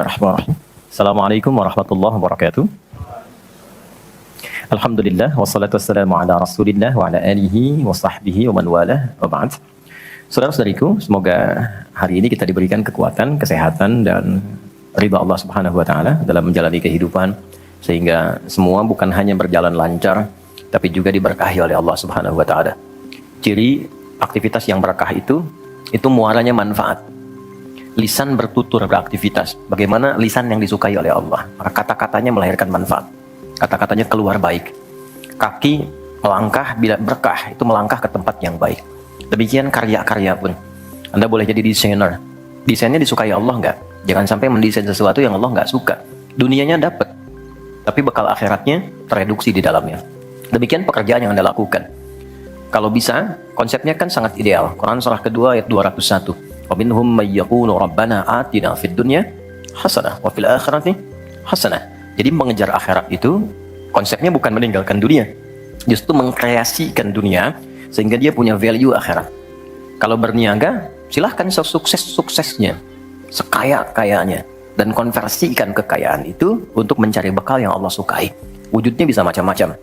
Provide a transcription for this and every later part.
Bismillahirrahmanirrahim. Assalamualaikum warahmatullahi wabarakatuh. Alhamdulillah wassalatu wassalamu ala Rasulillah wa ala alihi wa sahbihi wa man walah wa ba'd. Saudara-saudariku, semoga hari ini kita diberikan kekuatan, kesehatan dan ridha Allah Subhanahu wa taala dalam menjalani kehidupan sehingga semua bukan hanya berjalan lancar tapi juga diberkahi oleh Allah Subhanahu wa taala. Ciri aktivitas yang berkah itu muaranya manfaat. Lisan bertutur beraktivitas. Bagaimana lisan yang disukai oleh Allah? Maka kata-katanya melahirkan manfaat. Kata-katanya keluar baik. Kaki melangkah bila berkah, itu melangkah ke tempat yang baik. Demikian karya-karya pun. Anda boleh jadi desainer. Desainnya disukai Allah enggak? Jangan sampai mendesain sesuatu yang Allah enggak suka. Dunianya dapat, tapi bekal akhiratnya tereduksi di dalamnya. Demikian pekerjaan yang Anda lakukan. Kalau bisa, konsepnya kan sangat ideal. Quran surah kedua ayat 201. وَمِنْهُمْ مَنْ يَقُولُ رَبَّنَا آتِنَا فِي الدُّنْيَا حَسَنَةً وَفِي الْآخِرَةِ حَسَنَةً. Jadi mengejar akhirat itu konsepnya bukan meninggalkan dunia, justru mengkreasikan dunia sehingga dia punya value akhirat. Kalau berniaga, silahkan sukses-suksesnya, sekaya-kayanya, dan konversikan kekayaan itu untuk mencari bekal yang Allah sukai. Wujudnya bisa macam-macam.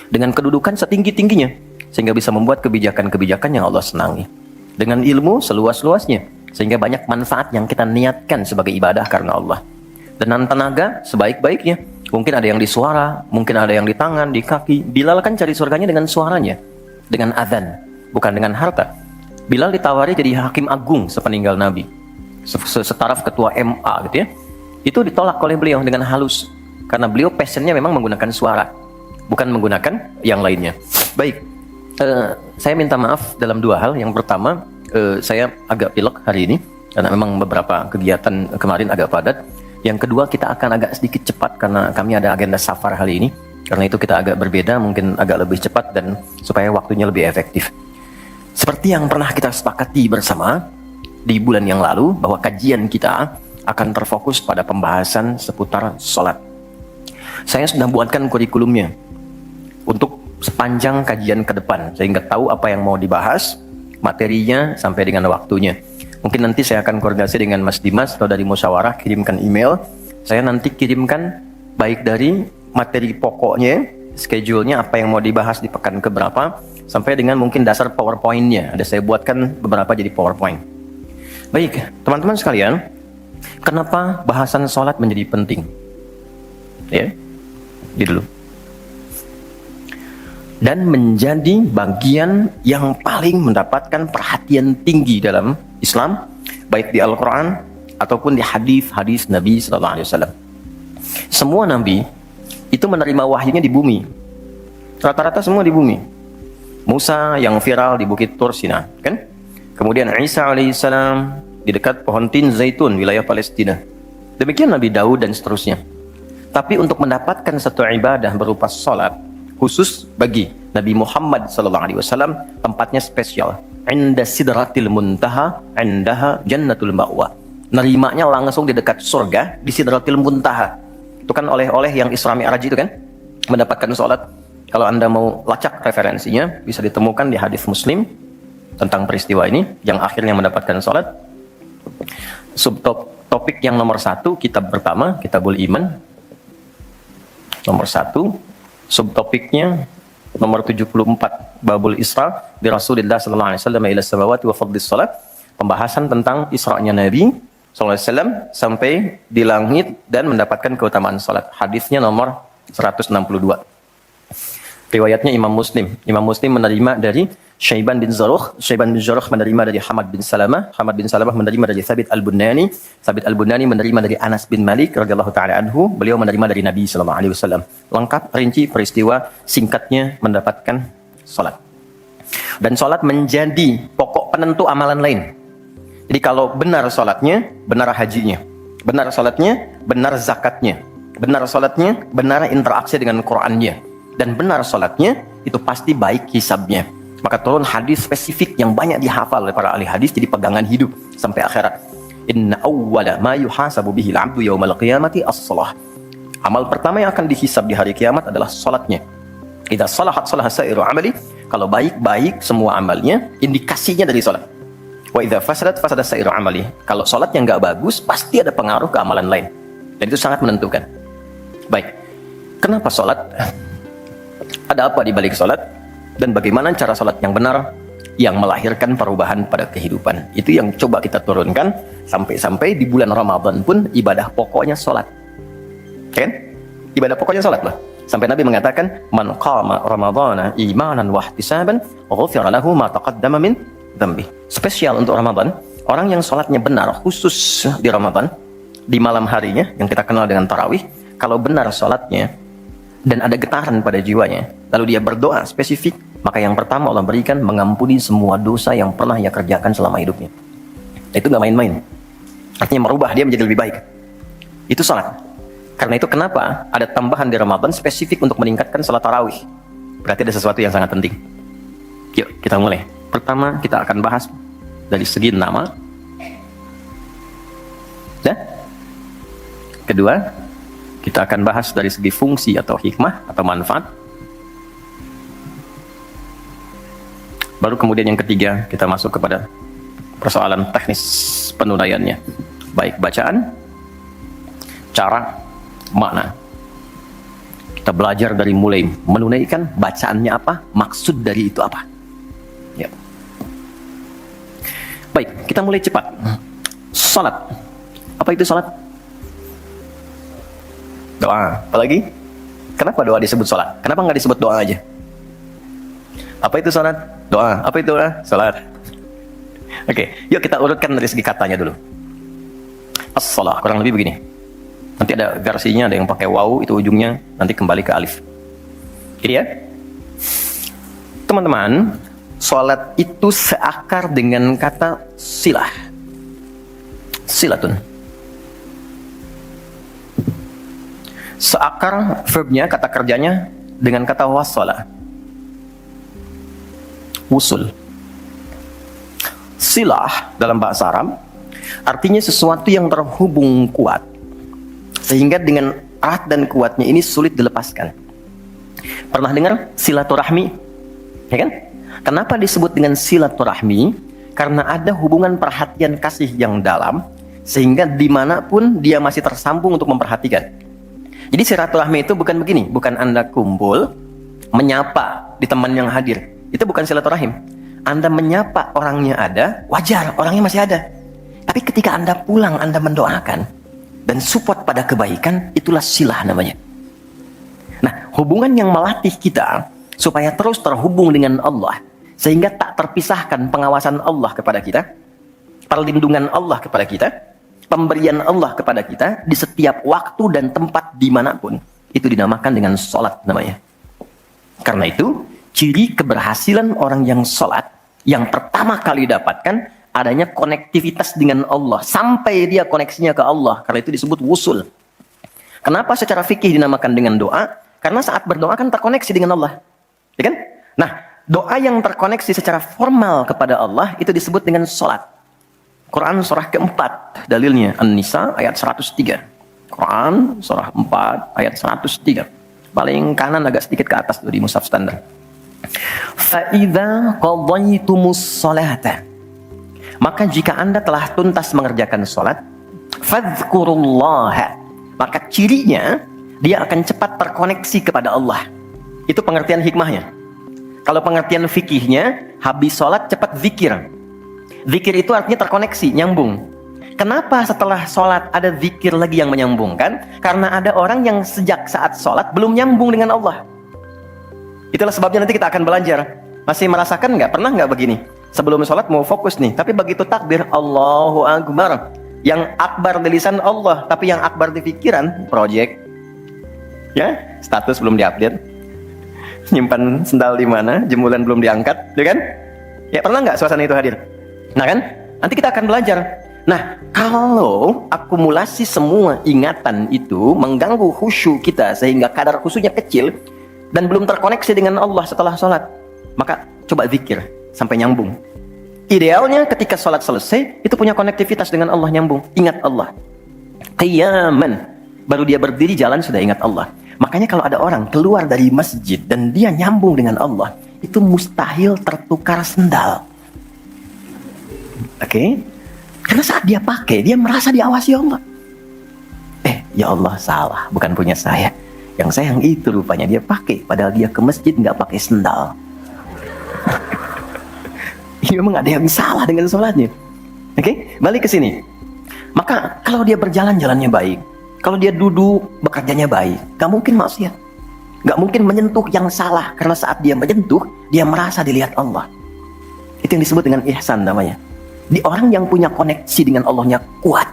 Dengan kedudukan setinggi-tingginya, sehingga bisa membuat kebijakan-kebijakan yang Allah senangi. Dengan ilmu seluas-luasnya, sehingga banyak manfaat yang kita niatkan sebagai ibadah karena Allah. Dengan tenaga sebaik-baiknya, mungkin ada yang di suara, mungkin ada yang di tangan, di kaki. Bilal kan cari surganya dengan suaranya, dengan azan, bukan dengan harta. Bilal ditawari jadi hakim agung sepeninggal Nabi, setaraf ketua MA gitu ya. Itu ditolak oleh beliau dengan halus, karena beliau passionnya memang menggunakan suara, bukan menggunakan yang lainnya. Baik. Saya minta maaf dalam dua hal. Yang pertama, saya agak pilek hari ini karena memang beberapa kegiatan kemarin agak padat. Yang kedua, kita akan agak sedikit cepat karena kami ada agenda safar hari ini. Karena itu kita agak berbeda, mungkin agak lebih cepat dan supaya waktunya lebih efektif. Seperti yang pernah kita sepakati bersama di bulan yang lalu, bahwa kajian kita akan terfokus pada pembahasan seputar sholat. Saya sudah buatkan kurikulumnya untuk sepanjang kajian ke depan, sehingga tahu apa yang mau dibahas, materinya sampai dengan waktunya. Mungkin nanti saya akan koordinasi dengan Mas Dimas atau dari musyawarah, kirimkan email. Saya nanti kirimkan baik dari materi pokoknya, schedule-nya apa yang mau dibahas di pekan keberapa, sampai dengan mungkin dasar PowerPoint-nya. Ada saya buatkan beberapa jadi PowerPoint. Baik, teman-teman sekalian, kenapa bahasan sholat menjadi penting? Ya, jadi dulu. Dan menjadi bagian yang paling mendapatkan perhatian tinggi dalam Islam, baik di Al-Quran ataupun di hadis-hadis Nabi SAW. Semua Nabi itu menerima wahyunya di bumi. Rata-rata semua di bumi. Musa yang viral di Bukit Tur Sina, kan? Kemudian Isa alaihissalam di dekat pohon tin zaitun, wilayah Palestina. Demikian Nabi Daud dan seterusnya. Tapi untuk mendapatkan satu ibadah berupa sholat, khusus bagi Nabi Muhammad SAW, tempatnya spesial. Inda sidratil muntaha, indaha jannatul ma'wa. Nerimanya langsung di dekat surga, di sidratil muntaha. Itu kan oleh-oleh yang Isra Mi'raj itu kan, mendapatkan sholat. Kalau Anda mau lacak referensinya, bisa ditemukan di hadis Muslim tentang peristiwa ini, yang akhirnya mendapatkan sholat. Subtopik yang nomor 1, kitab pertama, Kitabul Iman. Nomor 1. Subtopiknya nomor 74, Babul Isra bi Rasulillah sallallahu alaihi wasallam ila samawati wa fadlis salat. Pembahasan tentang Isra'nya Nabi sallallahu alaihi wasallam sampai di langit dan mendapatkan keutamaan salat. Hadisnya nomor 162. Riwayatnya Imam Muslim. Imam Muslim menerima dari Syaiban bin Zarukh. Syaiban bin Zarukh menerima dari Hamad bin Salamah. Hamad bin Salamah menerima dari Thabit al-Bunani. Thabit al-Bunani menerima dari Anas bin Malik radhiyallahu taala anhu. Beliau menerima dari Nabi sallallahu alaihi wasallam. Lengkap rinci peristiwa singkatnya mendapatkan salat. Dan salat menjadi pokok penentu amalan lain. Jadi kalau benar salatnya, benar hajinya. Benar salatnya, benar zakatnya. Benar salatnya, benar interaksi dengan Qur'annya. Dan benar salatnya, itu pasti baik hisabnya. Maka turun hadis spesifik yang banyak dihafal oleh para ahli hadis jadi pegangan hidup sampai akhirat. Inna awwala ma yuhasabu bihil abdu yawmal qiyamati as-salah. Amal pertama yang akan dihisab di hari kiamat adalah salatnya. Idza salahat salaha sa'iru amali. Kalau baik-baik semua amalnya, indikasinya dari salat. Wa idza fasadat fasada sa'iru amali. Kalau salatnya nggak bagus, pasti ada pengaruh ke amalan lain. Dan itu sangat menentukan. Baik. Kenapa salat? Ada apa di balik salat? Dan bagaimana cara salat yang benar yang melahirkan perubahan pada kehidupan? Itu yang coba kita turunkan sampai-sampai di bulan Ramadan pun ibadah pokoknya salat. Kan? Ibadah pokoknya salat loh. Sampai Nabi mengatakan, "Man qama Ramadhana imanan wa ihtisaban, ghufira lahu ma taqaddama min dzambi." Spesial untuk Ramadan, orang yang salatnya benar khusus di Ramadan, di malam harinya yang kita kenal dengan tarawih, kalau benar salatnya dan ada getaran pada jiwanya, lalu dia berdoa spesifik, maka yang pertama Allah berikan mengampuni semua dosa yang pernah ia kerjakan selama hidupnya. Itu nggak main-main. Artinya merubah dia menjadi lebih baik. Itu salat. Karena itu kenapa ada tambahan di Ramadan spesifik untuk meningkatkan salat tarawih. Berarti ada sesuatu yang sangat penting. Yuk kita mulai. Pertama kita akan bahas dari segi nama. Ya. Kedua, kita akan bahas dari segi fungsi atau hikmah atau manfaat. Baru kemudian yang ketiga kita masuk kepada persoalan teknis penunaiannya. Baik bacaan, cara, makna. Kita belajar dari mulai menunaikan bacaannya apa, maksud dari itu apa. Ya. Baik, kita mulai cepat. Salat. Apa itu salat? Doa. Apalagi? Kenapa doa disebut salat? Kenapa nggak disebut doa aja? Apa itu salat? Doa. Apa itu doa? Salat. Oke, yuk kita urutkan dari segi katanya dulu. As-salah, kurang lebih begini. Nanti ada versinya, ada yang pakai waw, itu ujungnya nanti kembali ke alif. Ini ya. Teman-teman, salat itu seakar dengan kata silah. Silatun. Seakar verbnya, kata kerjanya dengan kata wassalah. Wusul. Silah dalam bahasa Arab artinya sesuatu yang terhubung kuat, sehingga dengan erat dan kuatnya ini sulit dilepaskan. Pernah dengar silaturahmi? Ya kan? Kenapa disebut dengan silaturahmi? Karena ada hubungan perhatian kasih yang dalam, sehingga dimanapun dia masih tersambung untuk memperhatikan. Jadi silaturahmi itu bukan begini, bukan Anda kumpul, menyapa di teman yang hadir. Itu bukan silaturahim. Anda menyapa orangnya ada, wajar, orangnya masih ada. Tapi ketika Anda pulang, Anda mendoakan dan support pada kebaikan, itulah silah namanya. Nah, hubungan yang melatih kita supaya terus terhubung dengan Allah, sehingga tak terpisahkan pengawasan Allah kepada kita, perlindungan Allah kepada kita, pemberian Allah kepada kita di setiap waktu dan tempat dimanapun, itu dinamakan dengan sholat namanya. Karena itu, ciri keberhasilan orang yang sholat, yang pertama kali dapatkan adanya konektivitas dengan Allah, sampai dia koneksinya ke Allah. Karena itu disebut wusul. Kenapa secara fikih dinamakan dengan doa? Karena saat berdoa kan terkoneksi dengan Allah, ya kan? Nah, doa yang terkoneksi secara formal kepada Allah itu disebut dengan sholat. Quran surah keempat, dalilnya An-Nisa ayat 103. Quran surah 4 ayat 103. Paling kanan agak sedikit ke atas tuh di mushaf standar. Fa'idza qadaytumus sholata, maka jika Anda telah tuntas mengerjakan sholat, fadhkurullaha, maka cirinya dia akan cepat terkoneksi kepada Allah. Itu pengertian hikmahnya. Kalau pengertian fikihnya, habis sholat cepat zikir. Zikir itu artinya terkoneksi, nyambung. Kenapa setelah sholat ada zikir lagi yang menyambungkan? Karena ada orang yang sejak saat sholat belum nyambung dengan Allah. Itulah sebabnya nanti kita akan belajar. Masih merasakan nggak? Pernah nggak begini? Sebelum sholat mau fokus nih, tapi begitu takbir Allahu Akbar, yang akbar di lisan Allah, tapi yang akbar di pikiran project. Ya, status belum diupdate, nyimpan sendal di mana, jemuran belum diangkat, ya kan? Ya pernah nggak suasana itu hadir? Nah kan, nanti kita akan belajar. Nah, kalau akumulasi semua ingatan itu mengganggu khusyuk kita sehingga kadar khusyuknya kecil dan belum terkoneksi dengan Allah setelah sholat, maka coba zikir sampai nyambung. Idealnya ketika sholat selesai itu punya konektivitas dengan Allah, nyambung, ingat Allah. Qiyaman, baru dia berdiri jalan sudah ingat Allah. Makanya kalau ada orang keluar dari masjid dan dia nyambung dengan Allah, itu mustahil tertukar sendal. Oke? Karena saat dia pakai, dia merasa diawasi Allah. Ya Allah, salah, bukan punya saya. Yang saya yang itu rupanya dia pakai, padahal dia ke masjid nggak pakai sendal. Ini memang ada yang salah dengan sholatnya. Oke? Balik ke sini. Maka kalau dia berjalan jalannya baik, kalau dia duduk bekerjanya baik, gak mungkin maksiat, gak mungkin menyentuh yang salah. Karena saat dia menyentuh, dia merasa dilihat Allah. Itu yang disebut dengan ihsan namanya. Di orang yang punya koneksi dengan Allahnya kuat,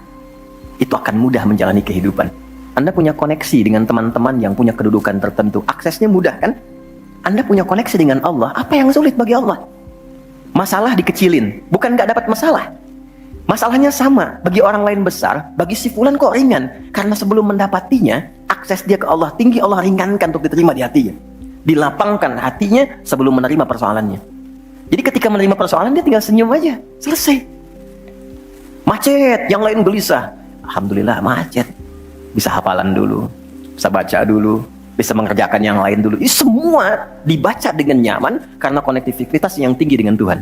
itu akan mudah menjalani kehidupan. Anda punya koneksi dengan teman-teman yang punya kedudukan tertentu, aksesnya mudah kan? Anda punya koneksi dengan Allah, apa yang sulit bagi Allah? Masalah dikecilin, bukan gak dapat masalah. Masalahnya sama, bagi orang lain besar, bagi si fulan kok ringan. Karena sebelum mendapatinya, akses dia ke Allah tinggi, Allah ringankan untuk diterima di hatinya. Dilapangkan hatinya sebelum menerima persoalannya. Jadi ketika menerima persoalan, dia tinggal senyum aja, selesai. Macet, yang lain gelisah. Alhamdulillah macet. Bisa hafalan dulu, bisa baca dulu, bisa mengerjakan yang lain dulu. Ini semua dibaca dengan nyaman karena konektivitas yang tinggi dengan Tuhan.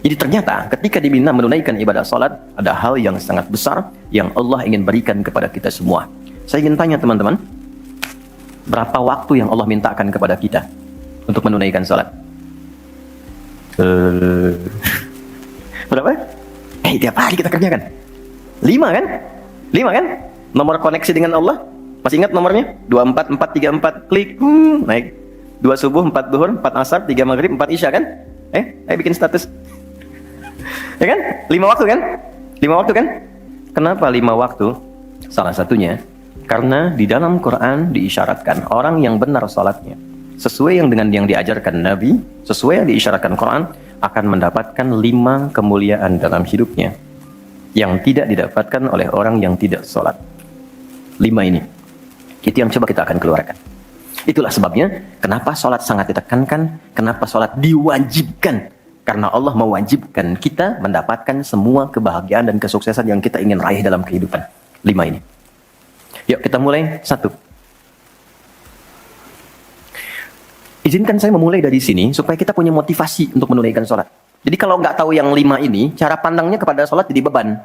Jadi ternyata ketika diminta menunaikan ibadah salat, ada hal yang sangat besar yang Allah ingin berikan kepada kita semua. Saya ingin tanya teman-teman, berapa waktu yang Allah mintakan kepada kita untuk menunaikan salat? Berapa? Tiap hari kita kerjakan. 5 kan? 5 kan? Nomor koneksi dengan Allah. Masih ingat nomornya? 24434, klik, naik. 2 subuh, 4 duhur, 4 asar, 3 maghrib, 4 isya kan? Ayo bikin status. Ya kan? 5 waktu kan? 5 waktu kan? Kenapa 5 waktu? Salah satunya, karena di dalam Quran diisyaratkan orang yang benar salatnya, sesuai yang dengan yang diajarkan Nabi, sesuai yang diisyaratkan Quran, akan mendapatkan 5 kemuliaan dalam hidupnya yang tidak didapatkan oleh orang yang tidak salat. 5 ini. Itu yang coba kita akan keluarkan. Itulah sebabnya kenapa salat sangat ditekankan, kenapa salat diwajibkan. Karena Allah mewajibkan kita mendapatkan semua kebahagiaan dan kesuksesan yang kita ingin raih dalam kehidupan. 5 ini. Yuk kita mulai. 1. Izinkan saya memulai dari sini supaya kita punya motivasi untuk menunaikan sholat. Jadi kalau nggak tahu yang 5 ini, cara pandangnya kepada sholat jadi beban.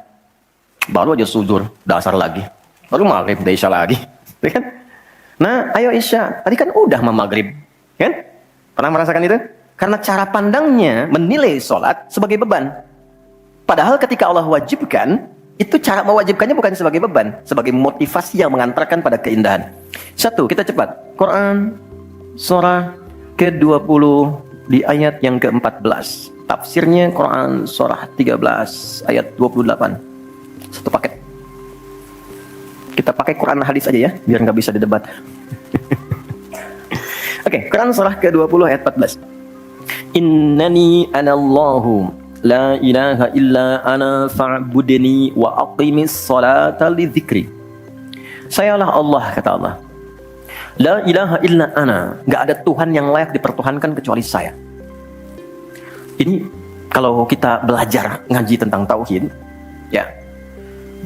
Baru aja sujud, dasar lagi. Baru maghrib, udah isya lagi. Ya kan? Nah, ayo isya. Tadi kan udah mau maghrib. Kan? Pernah merasakan itu? Karena cara pandangnya menilai sholat sebagai beban. Padahal ketika Allah wajibkan, itu cara mewajibkannya bukan sebagai beban, sebagai motivasi yang mengantarkan pada keindahan. 1, kita cepat. Quran surah ke-20 di ayat yang ke-14. Tafsirnya Quran surah 13 ayat 28. 1 paket. Kita pakai Quran hadis aja ya, biar nggak bisa didebat. Oke, Quran surah ke-20 ayat 14. Innani anallahu la ilaha illa ana fa'budni wa aqimis salata li dzikri. Sayalah Allah, kata Allah. La ilaha illa ana, enggak ada Tuhan yang layak dipertuhankan kecuali saya. Ini kalau kita belajar ngaji tentang tauhid, ya.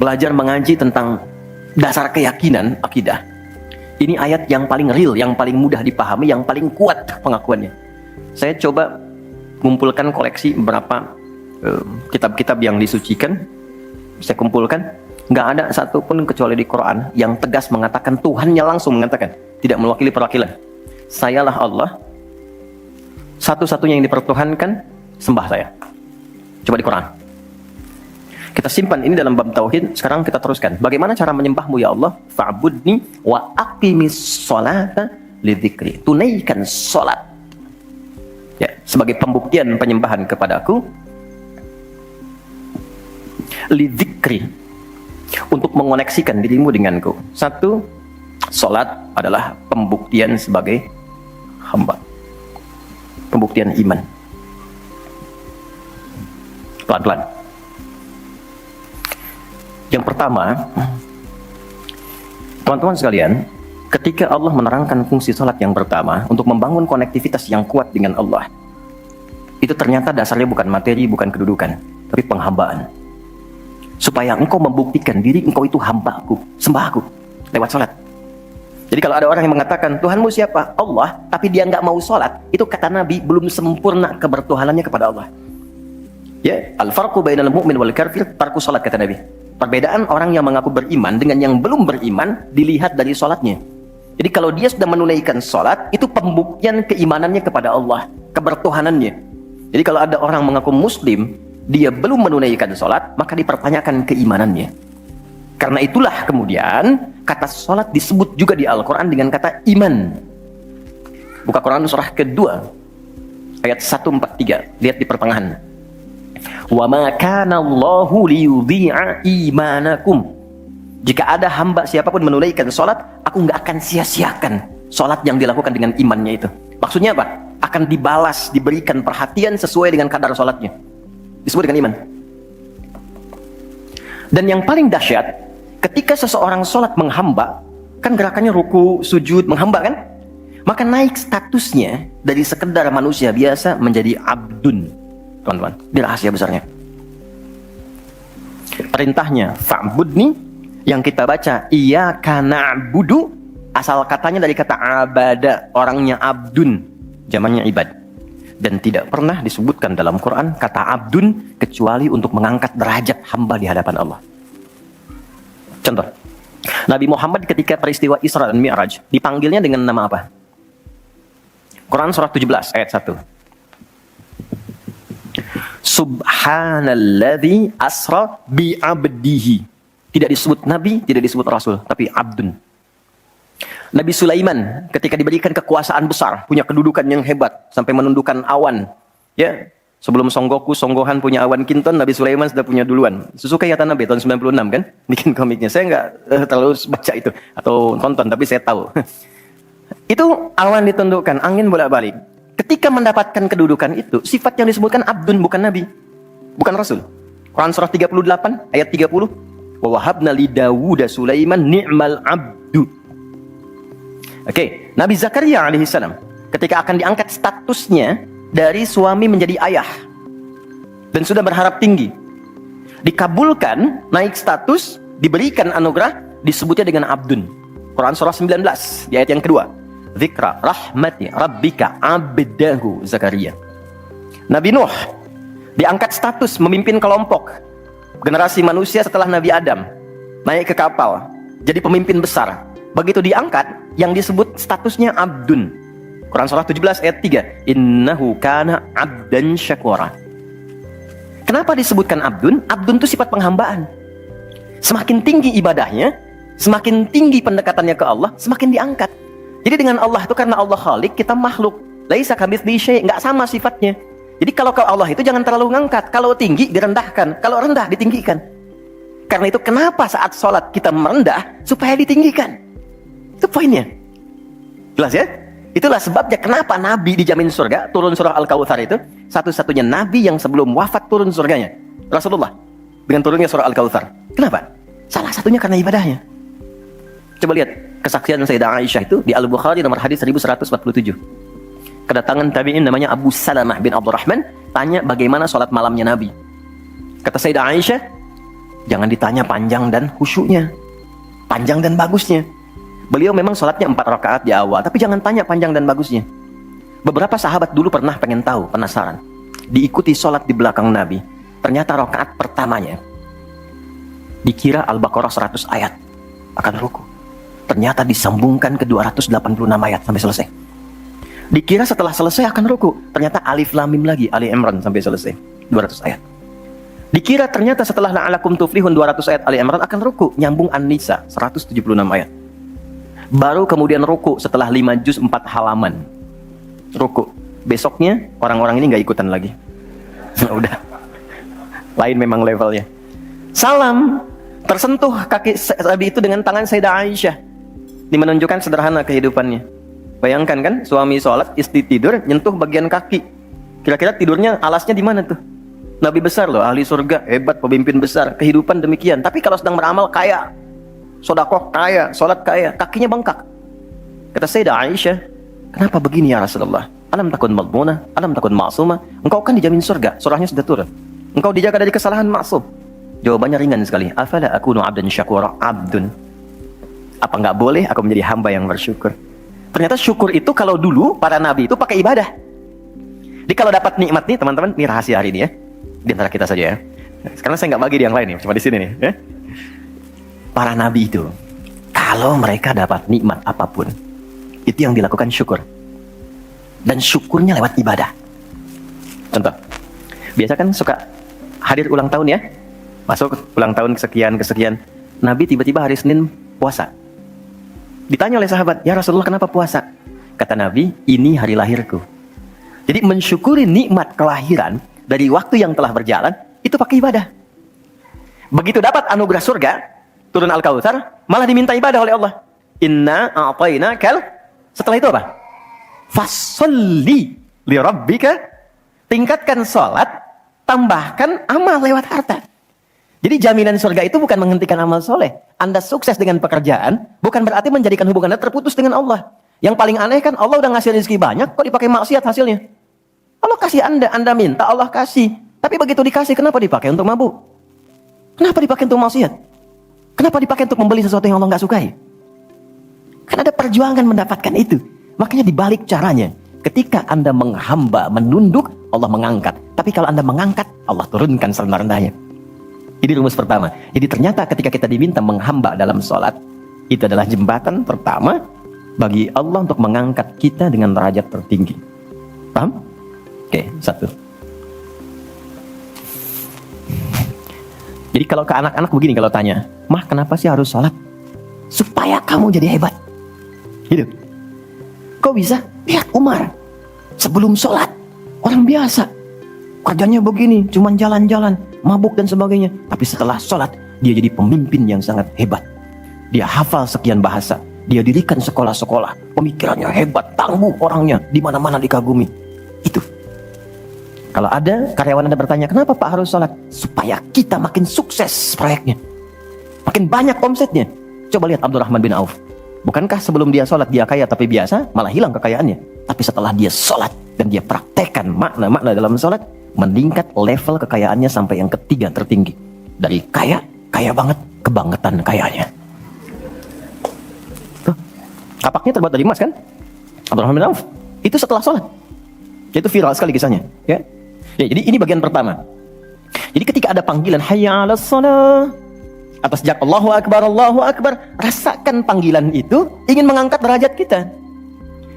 Belajar mengaji tentang dasar keyakinan akidah. Ini ayat yang paling real, yang paling mudah dipahami, yang paling kuat pengakuannya. Saya coba kumpulkan koleksi beberapa kitab-kitab yang disucikan. Saya kumpulkan, nggak ada satupun kecuali di Quran yang tegas mengatakan, Tuhannya langsung mengatakan, tidak mewakili perwakilan. Sayalah Allah, satu-satunya yang dipertuhankan, sembah saya. Coba di Quran. Kita simpan ini dalam bab tauhid. Sekarang kita teruskan. Bagaimana cara menyembahmu ya Allah? Fa'budni wa aqimis sholata li dzikri. Tunaikan salat. Ya, sebagai pembuktian penyembahan kepadaku li dzikri, untuk mengoneksikan dirimu denganku. 1, salat adalah pembuktian sebagai hamba, pembuktian iman. Pelan-pelan. Yang pertama, teman-teman sekalian, ketika Allah menerangkan fungsi salat yang pertama untuk membangun konektivitas yang kuat dengan Allah, itu ternyata dasarnya bukan materi, bukan kedudukan, tapi penghambaan. Supaya engkau membuktikan diri engkau itu hambaku, sembahku, lewat salat. Jadi kalau ada orang yang mengatakan, Tuhanmu siapa? Allah, tapi dia nggak mau salat, itu kata Nabi belum sempurna kebertuhanannya kepada Allah. Ya, al-farqu bainal mu'min wal kafir tarku salat, kata Nabi. Perbedaan orang yang mengaku beriman dengan yang belum beriman dilihat dari salatnya. Jadi kalau dia sudah menunaikan salat, itu pembuktian keimanannya kepada Allah, kebertuhanannya. Jadi kalau ada orang mengaku muslim, dia belum menunaikan salat, maka dipertanyakan keimanannya. Karena itulah kemudian kata salat disebut juga di Al-Quran dengan kata iman. Buka Quran surah kedua ayat 143, lihat di pertengahan. Wa ma kana Allahu liyudhi'a imanakum. Jika ada hamba siapapun menunaikan salat, aku nggak akan sia-siakan salat yang dilakukan dengan imannya itu. Maksudnya apa? Akan dibalas, diberikan perhatian sesuai dengan kadar salatnya. Disebut dengan iman. Dan yang paling dahsyat, ketika seseorang sholat menghamba, kan gerakannya ruku, sujud, menghamba kan? Maka naik statusnya dari sekedar manusia biasa menjadi abdun. Teman-teman, ini rahasia besarnya. Perintahnya, fa'budni, yang kita baca, iyyaka na'budu, asal katanya dari kata abada, orangnya abdun, zamannya ibad. Dan tidak pernah disebutkan dalam Quran kata abdun kecuali untuk mengangkat derajat hamba di hadapan Allah. Contoh, Nabi Muhammad ketika peristiwa Isra dan Mi'raj dipanggilnya dengan nama apa? Quran surah 17 ayat 1. Subhanalladzi asra bi'abdihi. Tidak disebut nabi, tidak disebut rasul, tapi abdun. Nabi Sulaiman ketika diberikan kekuasaan besar, punya kedudukan yang hebat sampai menundukkan awan. Ya, sebelum Songgohan punya awan Kinton, Nabi Sulaiman sudah punya duluan. Suzuki Yatanabe tahun 96 kan, bikin komiknya. Saya nggak terlalu baca itu atau tonton, tapi saya tahu. Itu awan ditundukkan, angin bolak-balik. Ketika mendapatkan kedudukan itu, sifat yang disebutkan abdun, bukan nabi, bukan rasul. Quran surah 38 ayat 30. Wa wahabna li Dawuda Sulaiman ni'mal abdu. Oke, Nabi Zakaria alaihissalam ketika akan diangkat statusnya dari suami menjadi ayah dan sudah berharap tinggi, dikabulkan, naik status, diberikan anugerah, disebutnya dengan abdun. Quran surah 19 di ayat yang kedua. Dzikra rahmati rabbika abdahu Zakaria. Nabi Nuh diangkat status memimpin kelompok generasi manusia setelah Nabi Adam, naik ke kapal, jadi pemimpin besar. Begitu diangkat, yang disebut statusnya abdun. Quran surah 17 ayat 3. Innahu kana abdan syakura. Kenapa disebutkan abdun? Abdun itu sifat penghambaan. Semakin tinggi ibadahnya, semakin tinggi pendekatannya ke Allah, semakin diangkat. Jadi dengan Allah itu, karena Allah Khalik, kita makhluk. Laisa kamitslihi syai', enggak sama sifatnya. Jadi kalau ke Allah itu jangan terlalu ngangkat. Kalau tinggi direndahkan, kalau rendah ditinggikan. Karena itu kenapa saat sholat kita merendah supaya ditinggikan. Itu poinnya. Jelas ya? Itulah sebabnya kenapa Nabi dijamin surga, turun surah Al-Kautsar itu, satu-satunya Nabi yang sebelum wafat turun surganya. Rasulullah. Dengan turunnya surah Al-Kautsar. Kenapa? Salah satunya karena ibadahnya. Coba lihat kesaksian Sayyidah Aisyah itu di Al-Bukhari nomor hadis 1147. Kedatangan tabi'in namanya Abu Salamah bin Abdurrahman, tanya bagaimana sholat malamnya Nabi. Kata Sayyidah Aisyah, jangan ditanya panjang dan khusyuknya, panjang dan bagusnya. Beliau memang sholatnya 4 rakaat di awal, tapi jangan tanya panjang dan bagusnya. Beberapa sahabat dulu pernah pengen tahu, penasaran. Diikuti sholat di belakang Nabi. Ternyata rakaat pertamanya dikira Al-Baqarah 100 ayat akan ruku. Ternyata disambungkan ke 286 ayat sampai selesai. Dikira setelah selesai akan ruku. Ternyata Alif Lam Mim lagi, Ali Imran sampai selesai 200 ayat. Dikira ternyata setelah la'alakum tuflihun 200 ayat Ali Imran akan ruku, nyambung An-Nisa 176 ayat. Baru kemudian ruku setelah 5 juz 4 halaman. Ruku. Besoknya orang-orang ini nggak ikutan lagi. Udah. Lain memang levelnya. Salam. Tersentuh kaki Nabi itu dengan tangan Sayyidah Aisyah. Ini menunjukkan sederhana kehidupannya. Bayangkan kan, suami sholat, istri tidur, nyentuh bagian kaki. Kira-kira tidurnya alasnya di mana tuh? Nabi besar loh, ahli surga, hebat, pemimpin besar. Kehidupan demikian. Tapi kalau sedang beramal kaya, sodakoh kaya, sholat kaya, kakinya bengkak. Kata Sayyidah Aisyah, kenapa begini ya Rasulullah? Alam takun madmunah, alam takun ma'sumah. Engkau kan dijamin surga, surahnya sudah turun. Engkau dijaga dari kesalahan maksum. Jawabannya ringan sekali. Afala akunu abdan syakura, abdun. Apa nggak boleh aku menjadi hamba yang bersyukur? Ternyata syukur itu kalau dulu para nabi itu pakai ibadah. Jadi kalau dapat nikmat nih teman-teman, ini rahasia hari ini ya. di antara kita saja ya. Sekarang saya nggak bagi di yang lain nih, cuma di sini nih. Ya. Para nabi itu, kalau mereka dapat nikmat apapun, itu yang dilakukan syukur. Dan syukurnya lewat ibadah. Contoh, biasa kan suka hadir ulang tahun ya, masuk ulang tahun kesekian. Nabi tiba-tiba hari Senin puasa. Ditanya oleh sahabat, ya Rasulullah kenapa puasa? Kata Nabi, ini hari lahirku. Jadi mensyukuri nikmat kelahiran dari waktu yang telah berjalan, itu pakai ibadah. Begitu dapat anugerah surga, turun Al-Kautsar, malah diminta ibadah oleh Allah. Inna a'tainakal. Setelah itu apa? Fasholli li rabbika. Tingkatkan sholat, tambahkan amal lewat harta. Jadi jaminan surga itu bukan menghentikan amal soleh. Anda sukses dengan pekerjaan, bukan berarti menjadikan hubungan Anda terputus dengan Allah. Yang paling aneh kan, Allah udah ngasih rezeki banyak, kok dipakai maksiat hasilnya? Allah kasih Anda minta, Allah kasih. Tapi begitu dikasih, kenapa dipakai untuk mabuk? Kenapa dipakai untuk maksiat? Kenapa dipakai untuk membeli sesuatu yang Allah nggak sukai? Kan ada perjuangan mendapatkan itu. Makanya dibalik caranya, ketika Anda menghamba, menunduk, Allah mengangkat. Tapi kalau Anda mengangkat, Allah turunkan serendah-rendahnya. Ini rumus pertama. Jadi ternyata ketika kita diminta menghamba dalam sholat, itu adalah jembatan pertama bagi Allah untuk mengangkat kita dengan derajat tertinggi. Paham? Oke, satu. Jadi kalau ke anak-anak begini kalau tanya, Mah kenapa sih harus sholat? Supaya kamu jadi hebat. Gitu. Kok bisa? Lihat Umar. Sebelum sholat, orang biasa. Kerjanya begini, cuman jalan-jalan, mabuk dan sebagainya. Tapi setelah sholat, dia jadi pemimpin yang sangat hebat. Dia hafal sekian bahasa. Dia dirikan sekolah-sekolah. Pemikirannya hebat, tangguh orangnya. Di mana-mana dikagumi. Itu. Kalau ada karyawan Anda bertanya, kenapa Pak harus sholat? Supaya kita makin sukses proyeknya. Makin banyak omsetnya. Coba lihat Abdurrahman bin Auf. Bukankah sebelum dia sholat dia kaya tapi biasa, malah hilang kekayaannya. Tapi setelah dia sholat dan dia praktekkan makna-makna dalam sholat, meningkat level kekayaannya sampai yang ketiga tertinggi. Dari kaya banget, kebangetan kayanya. Tuh, kapaknya terbuat dari emas kan? Abdurrahman bin Auf. Itu setelah sholat. Itu viral sekali kisahnya. Ya, jadi ini bagian pertama. Jadi ketika ada panggilan hayya 'alas shalah, atau sejak Allahu Akbar, rasakan panggilan itu ingin mengangkat derajat kita.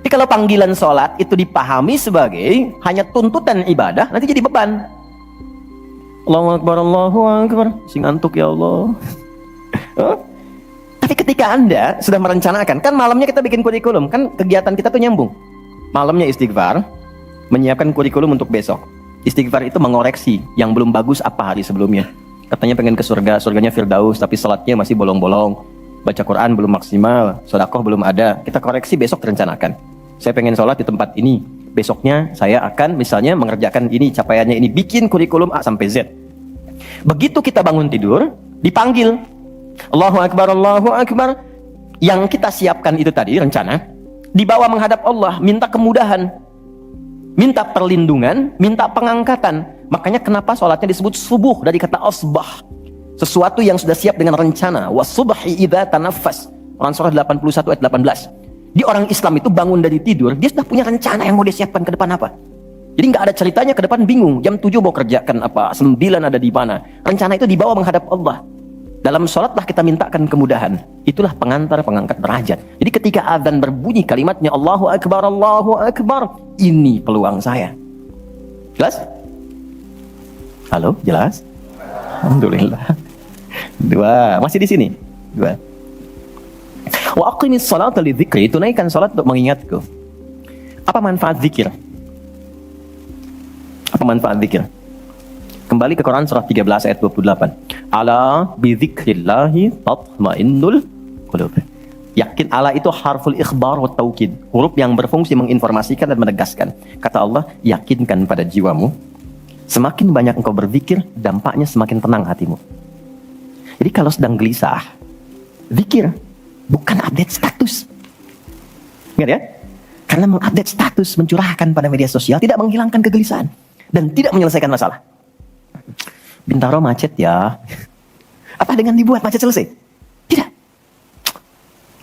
Jadi kalau panggilan sholat itu dipahami sebagai hanya tuntutan ibadah, nanti jadi beban. Allahu Akbar, si ngantuk ya Allah. Tapi ketika Anda sudah merencanakan, kan malamnya kita bikin kurikulum, kan kegiatan kita tuh nyambung. Malamnya istighfar, menyiapkan kurikulum untuk besok. Istighfar itu mengoreksi yang belum bagus apa hari sebelumnya. Katanya pengen ke surga, surganya Firdaus, tapi salatnya masih bolong-bolong. Baca Quran belum maksimal, sedekah belum ada. Kita koreksi besok direncanakan. Saya pengen sholat di tempat ini. Besoknya saya akan misalnya mengerjakan ini, capaiannya ini. Bikin kurikulum A sampai Z. Begitu kita bangun tidur, dipanggil. Allahu Akbar, Allahu Akbar. Yang kita siapkan itu tadi, rencana. Dibawa menghadap Allah, minta kemudahan. Minta perlindungan, minta pengangkatan. Makanya kenapa sholatnya disebut subuh dari kata asbah. Sesuatu yang sudah siap dengan rencana. Wasubhi idza tanaffas. Quran surah 81 ayat 18. Di orang Islam itu bangun dari tidur, dia sudah punya rencana yang mau dia siapkan ke depan apa. Jadi nggak ada ceritanya ke depan bingung. Jam 7 mau kerjakan apa, 9 ada di mana. Rencana itu dibawa menghadap Allah. Dalam sholatlah kita mintakan kemudahan. Itulah pengantar pengangkat derajat. Jadi ketika azan berbunyi kalimatnya Allahu Akbar, Allahu Akbar. Ini peluang saya. Jelas? Halo, jelas? Alhamdulillah. 2, masih di sini. 2. Wa aqimis sholata lidzikri, tunaikan salat untuk mengingatku. Apa manfaat zikir? Apa manfaat zikir? Kembali ke Quran surah 13 ayat 28. Ala bidzikrillahi tatmainnul qulub. Yakin, ala itu harful ikhbar wa taukid, huruf yang berfungsi menginformasikan dan menegaskan. Kata Allah, yakinkan pada jiwamu. Semakin banyak engkau berzikir, dampaknya semakin tenang hatimu. Jadi kalau sedang gelisah, zikir, bukan update status. Ingat ya? Karena mengupdate status, mencurahkan pada media sosial, tidak menghilangkan kegelisahan. Dan tidak menyelesaikan masalah. Bintaro macet ya. Apa dengan dibuat macet selesai? Tidak.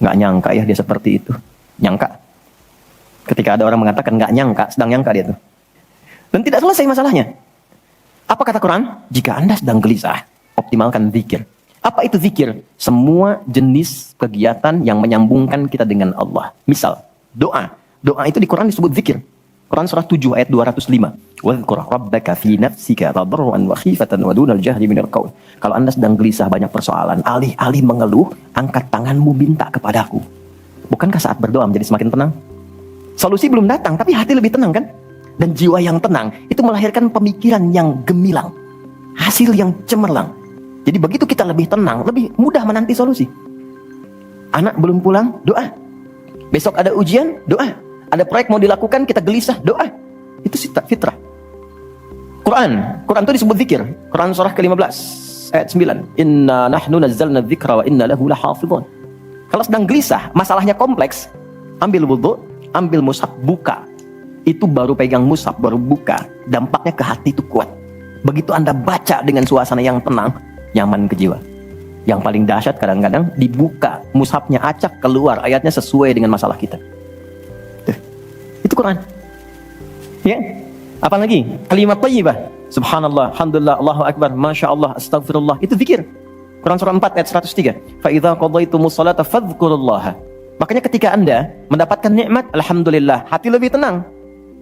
Nggak nyangka ya dia seperti itu. Nyangka. Ketika ada orang mengatakan nggak nyangka, sedang nyangka dia tuh. Dan tidak selesai masalahnya. Apa kata Quran? Jika Anda sedang gelisah, optimalkan zikir. Apa itu zikir? Semua jenis kegiatan yang menyambungkan kita dengan Allah. Misal, doa. Doa itu di Quran disebut zikir. Quran surah 7 ayat 205. Wadhkur rabbaka fi nafsika tadarruan wa khifatan wa dunal jahri minal qaul. Kalau Anda sedang gelisah banyak persoalan, alih-alih mengeluh, angkat tanganmu minta kepadaku. Bukankah saat berdoa menjadi semakin tenang? Solusi belum datang, tapi hati lebih tenang kan? Dan jiwa yang tenang itu melahirkan pemikiran yang gemilang, hasil yang cemerlang. Jadi begitu kita lebih tenang, lebih mudah menanti solusi. Anak belum pulang, doa. Besok ada ujian, doa. Ada proyek mau dilakukan, kita gelisah, doa. Itu fitrah. Quran itu disebut zikir. Quran surah ke-15 ayat 9. Inna nahnu nazzalna dzikra wa inna lahu lahafidhun. Kalau sedang gelisah, masalahnya kompleks, ambil wudu, ambil mushaf, buka. Itu baru pegang mushaf, baru buka. Dampaknya ke hati itu kuat. Begitu Anda baca dengan suasana yang tenang, nyaman ke jiwa. Yang paling dahsyat kadang-kadang dibuka, mushafnya acak, keluar ayatnya sesuai dengan masalah kita. Tuh. Itu Quran. Ya. Apa lagi? Kalimat thayyibah. Subhanallah, alhamdulillah, Allahu akbar, masya Allah, astagfirullah. Itu zikir. Quran surah 4 ayat 103. Fa idza qadaytumus salata fadhkurullaha. Makanya ketika Anda mendapatkan nikmat, alhamdulillah, hati lebih tenang.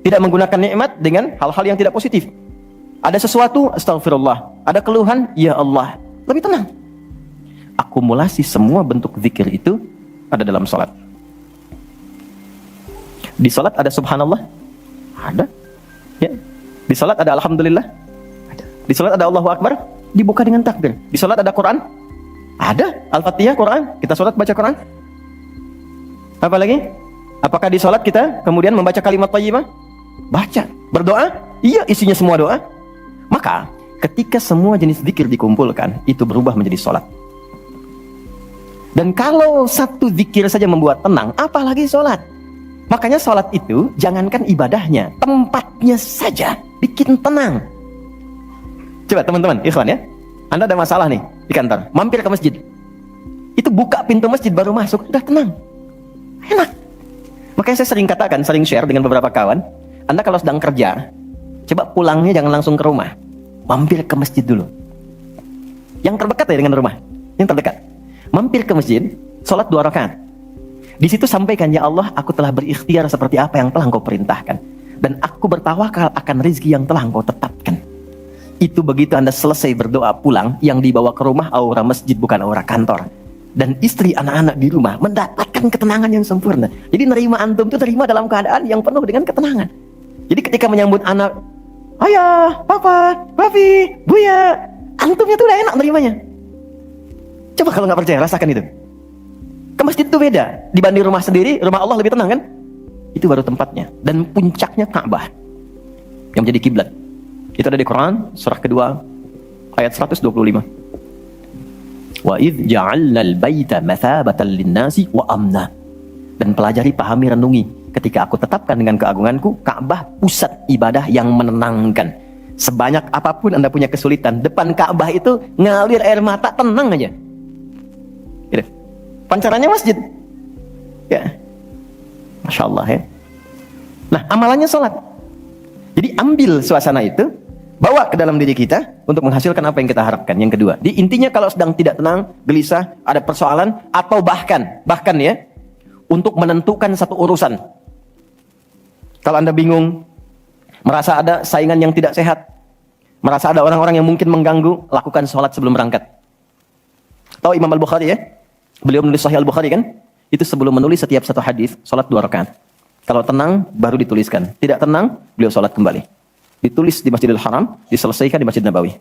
Tidak menggunakan nikmat dengan hal-hal yang tidak positif. Ada sesuatu, astagfirullah. Ada keluhan, ya Allah. Lebih tenang. Akumulasi semua bentuk zikir itu ada dalam salat. Di salat ada subhanallah? Ada. Ya. Di salat ada alhamdulillah? Ada. Di salat ada Allahu akbar? Dibuka dengan takbir. Di salat ada Quran? Ada. Al-Fatihah Quran. Kita salat baca Quran. Apa lagi? Apakah di salat kita kemudian membaca kalimat thayyibah? Baca. Berdoa? Iya, isinya semua doa. Maka ketika semua jenis zikir dikumpulkan, itu berubah menjadi salat. Dan kalau satu zikir saja membuat tenang, apalagi salat? Makanya salat itu jangankan ibadahnya, tempatnya saja bikin tenang. Coba teman-teman, ikhwan ya. Anda ada masalah nih di kantor, mampir ke masjid. Itu buka pintu masjid baru masuk, udah tenang. Enak. Makanya saya sering katakan, sering share dengan beberapa kawan, Anda kalau sedang kerja, coba pulangnya jangan langsung ke rumah. Mampir ke masjid dulu. Yang terdekat ya dengan rumah. Yang terdekat. Mampir ke masjid, sholat 2 rakaat. Di situ sampaikan, ya Allah, aku telah berikhtiar seperti apa yang telah Engkau perintahkan. Dan aku bertawakal akan rezeki yang telah Engkau tetapkan. Itu begitu Anda selesai berdoa pulang, yang dibawa ke rumah aura masjid bukan aura kantor. Dan istri anak-anak di rumah mendapatkan ketenangan yang sempurna. Jadi nerima antum itu terima dalam keadaan yang penuh dengan ketenangan. Jadi ketika menyambut anak, ayah, papa, papi, buya, antumnya tuh udah enak nerimanya. Coba kalau nggak percaya, rasakan itu. Ke masjid itu beda. Dibanding rumah sendiri, rumah Allah lebih tenang kan? Itu baru tempatnya. Dan puncaknya Ka'bah yang menjadi kiblat. Itu ada di Quran, surah kedua, ayat 125. Wa idh ja'alna al-baita mathabatan lin-nasi wa amna. Dan pelajari, pahami, renungi. Ketika aku tetapkan dengan keagunganku, Ka'bah pusat ibadah yang menenangkan. Sebanyak apapun Anda punya kesulitan, depan Ka'bah itu ngalir air mata, tenang aja. Gitu. Pancarannya masjid. Ya. Masya Allah ya. Nah, amalannya sholat. Jadi ambil suasana itu, bawa ke dalam diri kita untuk menghasilkan apa yang kita harapkan. Yang kedua, di intinya kalau sedang tidak tenang, gelisah, ada persoalan, atau bahkan ya, untuk menentukan satu urusan. Kalau Anda bingung, merasa ada saingan yang tidak sehat, merasa ada orang-orang yang mungkin mengganggu, lakukan sholat sebelum berangkat. Tahu Imam Al-Bukhari ya? Beliau menulis Sahih Al-Bukhari kan? Itu sebelum menulis setiap satu hadis, sholat 2 rakaat. Kalau tenang, baru dituliskan. Tidak tenang, beliau sholat kembali. Ditulis di Masjidil Haram, diselesaikan di Masjid Nabawi.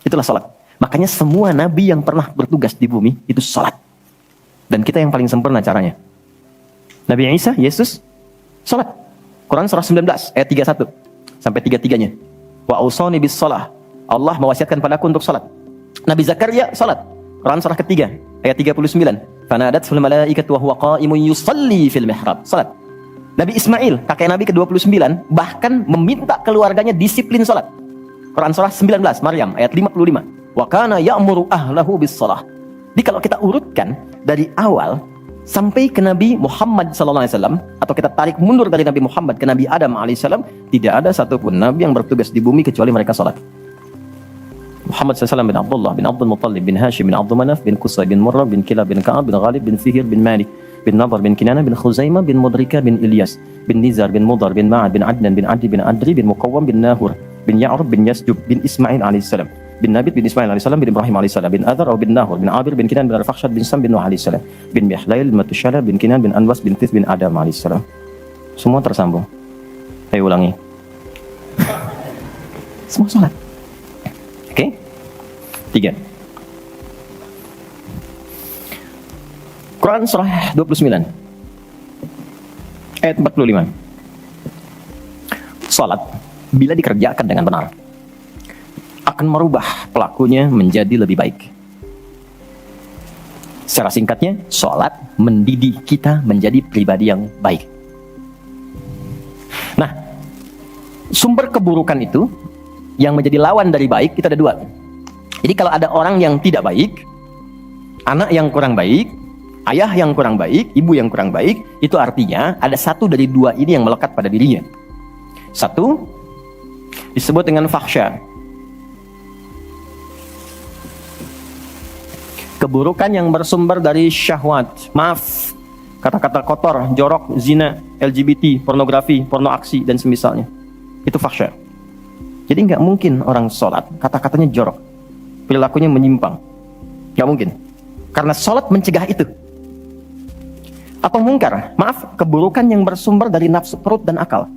Itulah sholat. Makanya semua nabi yang pernah bertugas di bumi, itu sholat. Dan kita yang paling sempurna caranya. Nabi Isa, Yesus, sholat. Quran surah 19, ayat 31. Sampai 33-nya. Wa ausani bis sholah. Allah mewasiatkan padaku untuk sholat. Nabi Zakaria, sholat. Quran surah ketiga, ayat 39. Fanadatul malaikatu wa huwa qa'imun yusalli fil mihrab. Salat. Nabi Ismail, kakek Nabi ke-29, bahkan meminta keluarganya disiplin salat. Quran surah 19, Maryam ayat 55. Wa kana ya'muru ahlahu bis shalah. Jadi kalau kita urutkan dari awal sampai ke Nabi Muhammad SAW, atau kita tarik mundur dari Nabi Muhammad ke Nabi Adam AS, tidak ada satupun Nabi yang bertugas di bumi kecuali mereka salat. Muhammad SAW bin Abdullah bin Abdul Muttalib bin Hashim bin Abdul Manaf bin Qusay bin Murrah bin Kilab bin Ka'ab bin Ghalib bin Fihir bin Malik bin Nadar bin Kinana bin Khuzaimah bin Mudrika bin Ilyas bin Nizar bin Mudar bin Ma'ad bin Adnan bin Adi bin Adri bin Muqawwam bin Nahur bin Ya'rub bin Yasjub bin Ismail alaihissalam bin Nabit bin Ismail alaihissalam bin Ibrahim alaihissalam bin Adhar bin Nahur bin Abir bin Kinan bin Al-Fakhshad bin Sam bin Nuh alaihissalam bin Mihlail bin Matushala bin Kinan bin Anwas bin Tith bin Adam alaihissalam. Semua tersambung. Ayo ulangi. Semua salat. Oke? 3. Quran surah 29 ayat 45. Salat bila dikerjakan dengan benar akan merubah pelakunya menjadi lebih baik. Secara singkatnya, salat mendidik kita menjadi pribadi yang baik. Nah, sumber keburukan itu yang menjadi lawan dari baik itu ada 2. Jadi kalau ada orang yang tidak baik, anak yang kurang baik, ayah yang kurang baik, ibu yang kurang baik, itu artinya ada satu dari 2 ini yang melekat pada dirinya. Satu disebut dengan fahsya, keburukan yang bersumber dari syahwat, maaf, kata-kata kotor, jorok, zina, LGBT, pornografi, porno aksi, dan semisalnya. Itu fahsya. Jadi nggak mungkin orang sholat, kata-katanya jorok, perilakunya menyimpang. Nggak mungkin. Karena sholat mencegah itu. Atau mungkar, maaf, keburukan yang bersumber dari nafsu perut dan akal.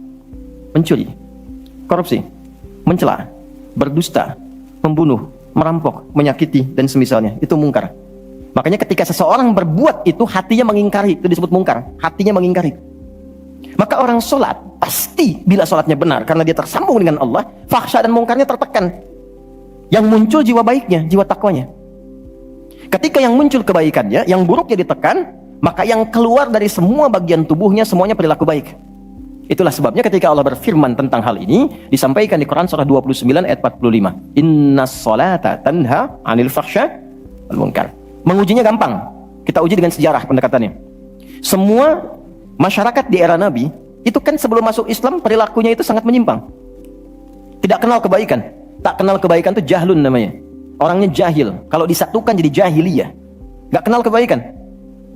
Mencuri, korupsi, mencela, berdusta, membunuh, merampok, menyakiti, dan semisalnya. Itu mungkar. Makanya ketika seseorang berbuat itu, hatinya mengingkari. Itu disebut mungkar. Hatinya mengingkari. Maka orang sholat, pasti bila sholatnya benar, karena dia tersambung dengan Allah, fahsya dan mungkarnya tertekan. Yang muncul jiwa baiknya, jiwa takwanya. Ketika yang muncul kebaikannya, yang buruknya ditekan, maka yang keluar dari semua bagian tubuhnya, semuanya perilaku baik. Itulah sebabnya ketika Allah berfirman tentang hal ini, disampaikan di Quran surah 29 ayat 45. Innas sholata tanha anil fahsya wal munkar. Mengujinya gampang. Kita uji dengan sejarah pendekatannya. Semua masyarakat di era Nabi, itu kan sebelum masuk Islam, perilakunya itu sangat menyimpang. Tidak kenal kebaikan. Tak kenal kebaikan itu jahlun namanya. Orangnya jahil. Kalau disatukan jadi jahiliyah. Gak kenal kebaikan.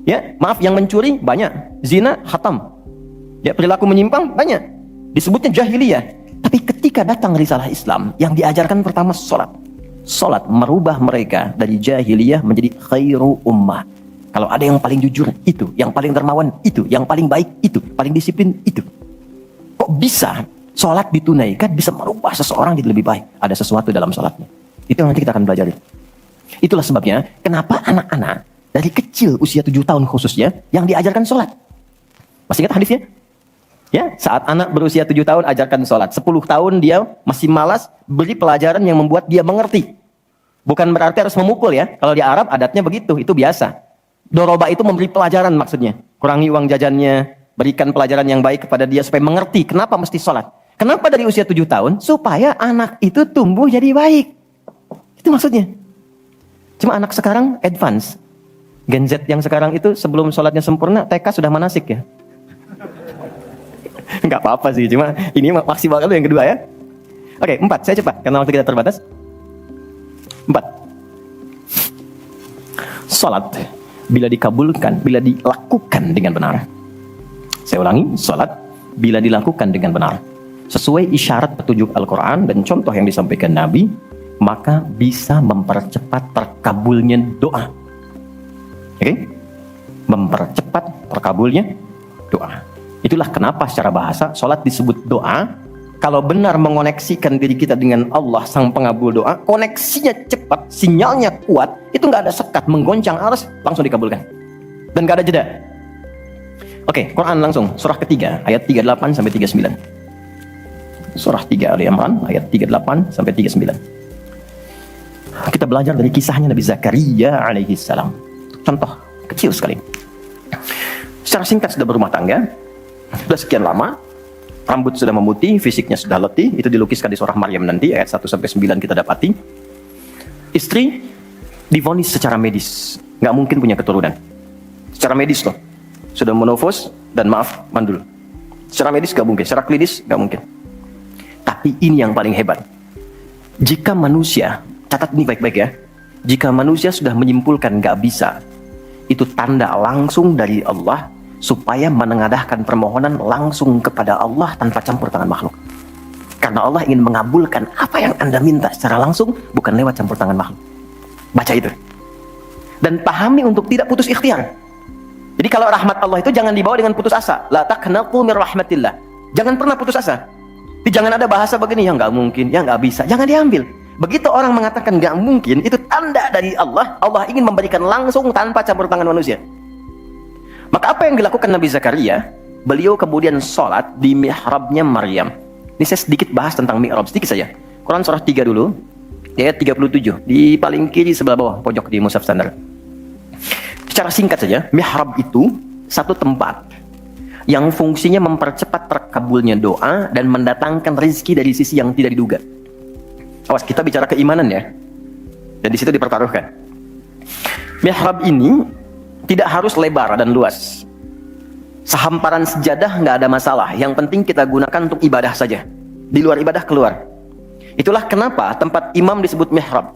Ya, maaf, yang mencuri banyak. Zina, hatam. Ya, perilaku menyimpang banyak. Disebutnya jahiliyah. Tapi ketika datang risalah Islam, yang diajarkan pertama sholat. Sholat merubah mereka dari jahiliyah menjadi khairu ummah. Kalau ada yang paling jujur, itu. Yang paling dermawan, itu. Yang paling baik, itu. Paling disiplin, itu. Kok bisa sholat ditunaikan bisa merubah seseorang jadi lebih baik? Ada sesuatu dalam sholatnya. Itu yang nanti kita akan pelajari. Itulah sebabnya, kenapa anak-anak dari kecil, usia 7 tahun khususnya, yang diajarkan sholat. Masih ingat hadisnya? Ya, saat anak berusia 7 tahun ajarkan sholat. 10 tahun dia masih malas, beri pelajaran yang membuat dia mengerti. Bukan berarti harus memukul ya. Kalau di Arab adatnya begitu, itu biasa. Doroba itu memberi pelajaran maksudnya. Kurangi uang jajannya, berikan pelajaran yang baik kepada dia supaya mengerti kenapa mesti sholat. Kenapa dari usia 7 tahun? Supaya anak itu tumbuh jadi baik. Itu maksudnya. Cuma anak sekarang advance. Gen Z yang sekarang itu sebelum sholatnya sempurna, TK sudah manasik ya. Enggak apa-apa sih, cuma ini maksimal dulu yang kedua ya. Oke, 4, saya cepat karena waktu kita terbatas. 4. Salat bila dikabulkan, bila dilakukan dengan benar. Saya ulangi, salat bila dilakukan dengan benar, sesuai isyarat petunjuk Al-Quran dan contoh yang disampaikan Nabi, maka bisa mempercepat terkabulnya doa. Oke? Mempercepat terkabulnya doa. Itulah kenapa secara bahasa sholat disebut doa. Kalau benar mengoneksikan diri kita dengan Allah sang pengabul doa, koneksinya cepat, sinyalnya kuat, itu nggak ada sekat, menggoncang arus, langsung dikabulkan. Dan nggak ada jeda. Oke, Quran langsung, surah ketiga, ayat 38 sampai 39. Surah 3 Ali Imran, ayat 38 sampai 39. Kita belajar dari kisahnya Nabi Zakaria alaihi salam. Contoh kecil sekali. Secara singkat sudah berumah tangga. Sudah sekian lama, rambut sudah memutih, fisiknya sudah letih. Itu dilukiskan di surah Maryam nanti, ayat 1-9 kita dapati. Istri divonis secara medis, nggak mungkin punya keturunan. Secara medis loh, sudah menopause dan maaf, mandul. Secara medis nggak mungkin, secara klinis nggak mungkin. Tapi ini yang paling hebat. Jika manusia, catat ini baik-baik ya. Jika manusia sudah menyimpulkan nggak bisa, itu tanda langsung dari Allah supaya menengadahkan permohonan langsung kepada Allah tanpa campur tangan makhluk. Karena Allah ingin mengabulkan apa yang Anda minta secara langsung, bukan lewat campur tangan makhluk. Baca itu. Dan pahami untuk tidak putus ikhtiar. Jadi kalau rahmat Allah itu jangan dibawa dengan putus asa. La taqnatu mir rahmatillah. Jangan pernah putus asa. Jadi jangan ada bahasa begini, ya nggak mungkin, ya nggak bisa. Jangan diambil. Begitu orang mengatakan nggak mungkin, itu tanda dari Allah. Allah ingin memberikan langsung tanpa campur tangan manusia. Maka apa yang dilakukan Nabi Zakaria? Beliau kemudian sholat di mihrabnya Maryam. Ini saya sedikit bahas tentang mihrab, sedikit saja. Quran surah 3 dulu, ayat 37, di paling kiri sebelah bawah, pojok di mushaf standar. Secara singkat saja, mihrab itu satu tempat yang fungsinya mempercepat terkabulnya doa dan mendatangkan rezeki dari sisi yang tidak diduga. Awas, kita bicara keimanan ya. Dan di situ dipertaruhkan. Mihrab ini tidak harus lebar dan luas. Sehamparan sejadah nggak ada masalah. Yang penting kita gunakan untuk ibadah saja. Di luar ibadah keluar. Itulah kenapa tempat imam disebut mihrab.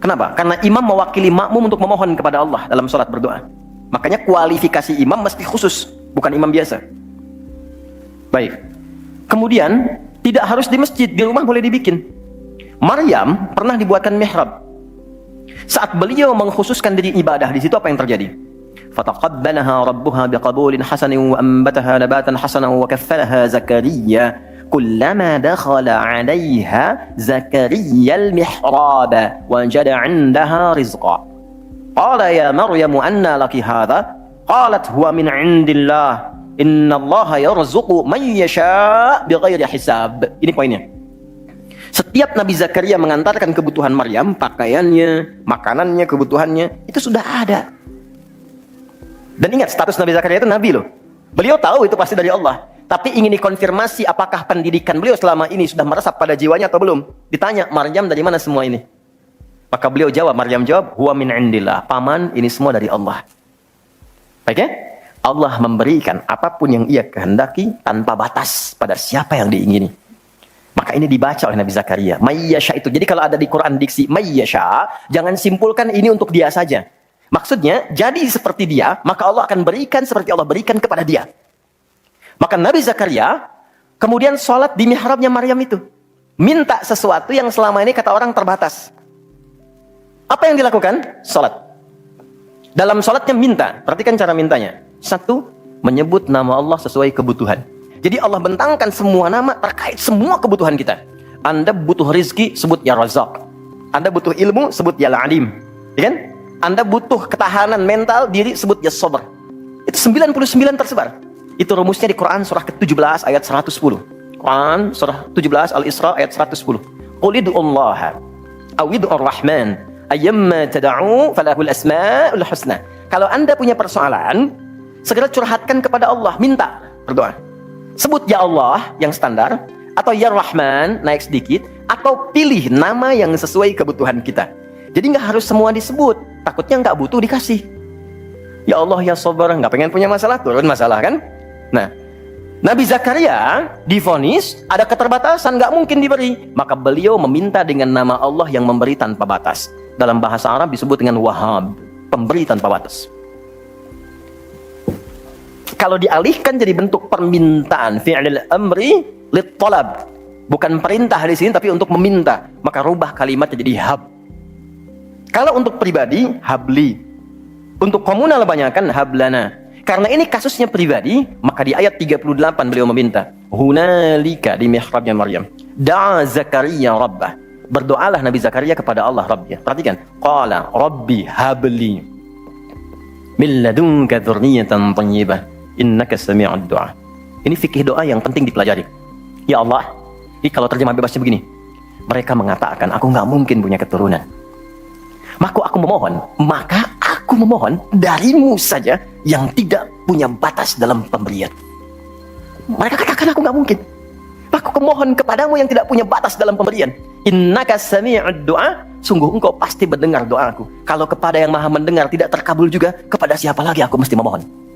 Kenapa? Karena imam mewakili makmum untuk memohon kepada Allah dalam sholat berdoa. Makanya kualifikasi imam mesti khusus, bukan imam biasa. Baik. Kemudian tidak harus di masjid, di rumah boleh dibikin. Maryam pernah dibuatkan mihrab. Saat beliau mengkhususkan diri ibadah, di situ apa yang terjadi? Fataqabbalaha rabbuha biqabulin hasanin wa anbataha nabatan hasanan wa kaffalaha Zakaria. Kullama dakhala 'alayha Zakaria al-mihrab wajada 'indaha rizqa. Qala ya Maryam anna laki hadha? Qalat huwa min 'indillah. Innallaha yarzuqu man yasha' bighairi hisab. Ini poinnya. Setiap Nabi Zakaria mengantarkan kebutuhan Maryam, pakaiannya, makanannya, kebutuhannya, itu sudah ada. Dan ingat, status Nabi Zakaria itu Nabi loh. Beliau tahu itu pasti dari Allah. Tapi ingin dikonfirmasi apakah pendidikan beliau selama ini sudah meresap pada jiwanya atau belum. Ditanya, Maryam dari mana semua ini? Maka beliau jawab, Maryam jawab, huwa min indillah. Paman, ini semua dari Allah. Baik ya? Allah memberikan apapun yang ia kehendaki tanpa batas pada siapa yang diingini. Maka ini dibaca oleh Nabi Zakaria. Mayyasha itu. Jadi kalau ada di Quran diksi mayyasha, jangan simpulkan ini untuk dia saja. Maksudnya, jadi seperti dia, maka Allah akan berikan seperti Allah berikan kepada dia. Maka Nabi Zakaria kemudian sholat di mihrabnya Maryam itu. Minta sesuatu yang selama ini kata orang terbatas. Apa yang dilakukan? Sholat. Dalam sholatnya minta. Perhatikan cara mintanya. Satu, menyebut nama Allah sesuai kebutuhan. Jadi Allah bentangkan semua nama terkait semua kebutuhan kita. Anda butuh rizki, sebut ya Razak. Anda butuh ilmu, sebut ya Al-Alim. Ya kan? Anda butuh ketahanan mental diri, sebut ya Sabr. Itu 99 tersebar. Itu rumusnya di Quran surah ke-17 ayat 110. Quran surah 17 Al-Isra ayat 110. Qul id'ullaha aw id'ur rahman ayyamma tad'u falahul asmaul husna. Kalau Anda punya persoalan, segera curhatkan kepada Allah, minta, berdoa. Sebut ya Allah yang standar, atau ya Rahman naik sedikit, atau pilih nama yang sesuai kebutuhan kita. Jadi nggak harus semua disebut, takutnya nggak butuh dikasih. Ya Allah ya Sabar, nggak pengen punya masalah, turun masalah kan? Nah, Nabi Zakaria divonis ada keterbatasan, nggak mungkin diberi. Maka beliau meminta dengan nama Allah yang memberi tanpa batas. Dalam bahasa Arab disebut dengan Wahhab, pemberi tanpa batas. Kalau dialihkan jadi bentuk permintaan, fi'lil amri lit talab, bukan perintah di sini tapi untuk meminta, maka rubah kalimatnya jadi hab. Kalau untuk pribadi, habli. Untuk komunal banyakan hablana. Karena ini kasusnya pribadi, maka di ayat 38 beliau meminta, hunalika di mihrabnya Maryam, da'a Zakaria rabbah. Berdoalah Nabi Zakaria kepada Allah Rabbnya. Perhatikan, qala rabbi habli min ladunka dzurriyyatan thayyibah innaka sami'ud du'a. Ini fikih doa yang penting dipelajari. Ya Allah, ini kalau terjemah bebasnya begini, mereka mengatakan aku nggak mungkin punya keturunan. Maka aku memohon darimu saja yang tidak punya batas dalam pemberian. Mereka katakan aku nggak mungkin. Aku memohon kepadamu yang tidak punya batas dalam pemberian. Innaka sami'ud du'a, sungguh engkau pasti mendengar doaku. Kalau kepada yang maha mendengar tidak terkabul juga, kepada siapa lagi aku mesti memohon?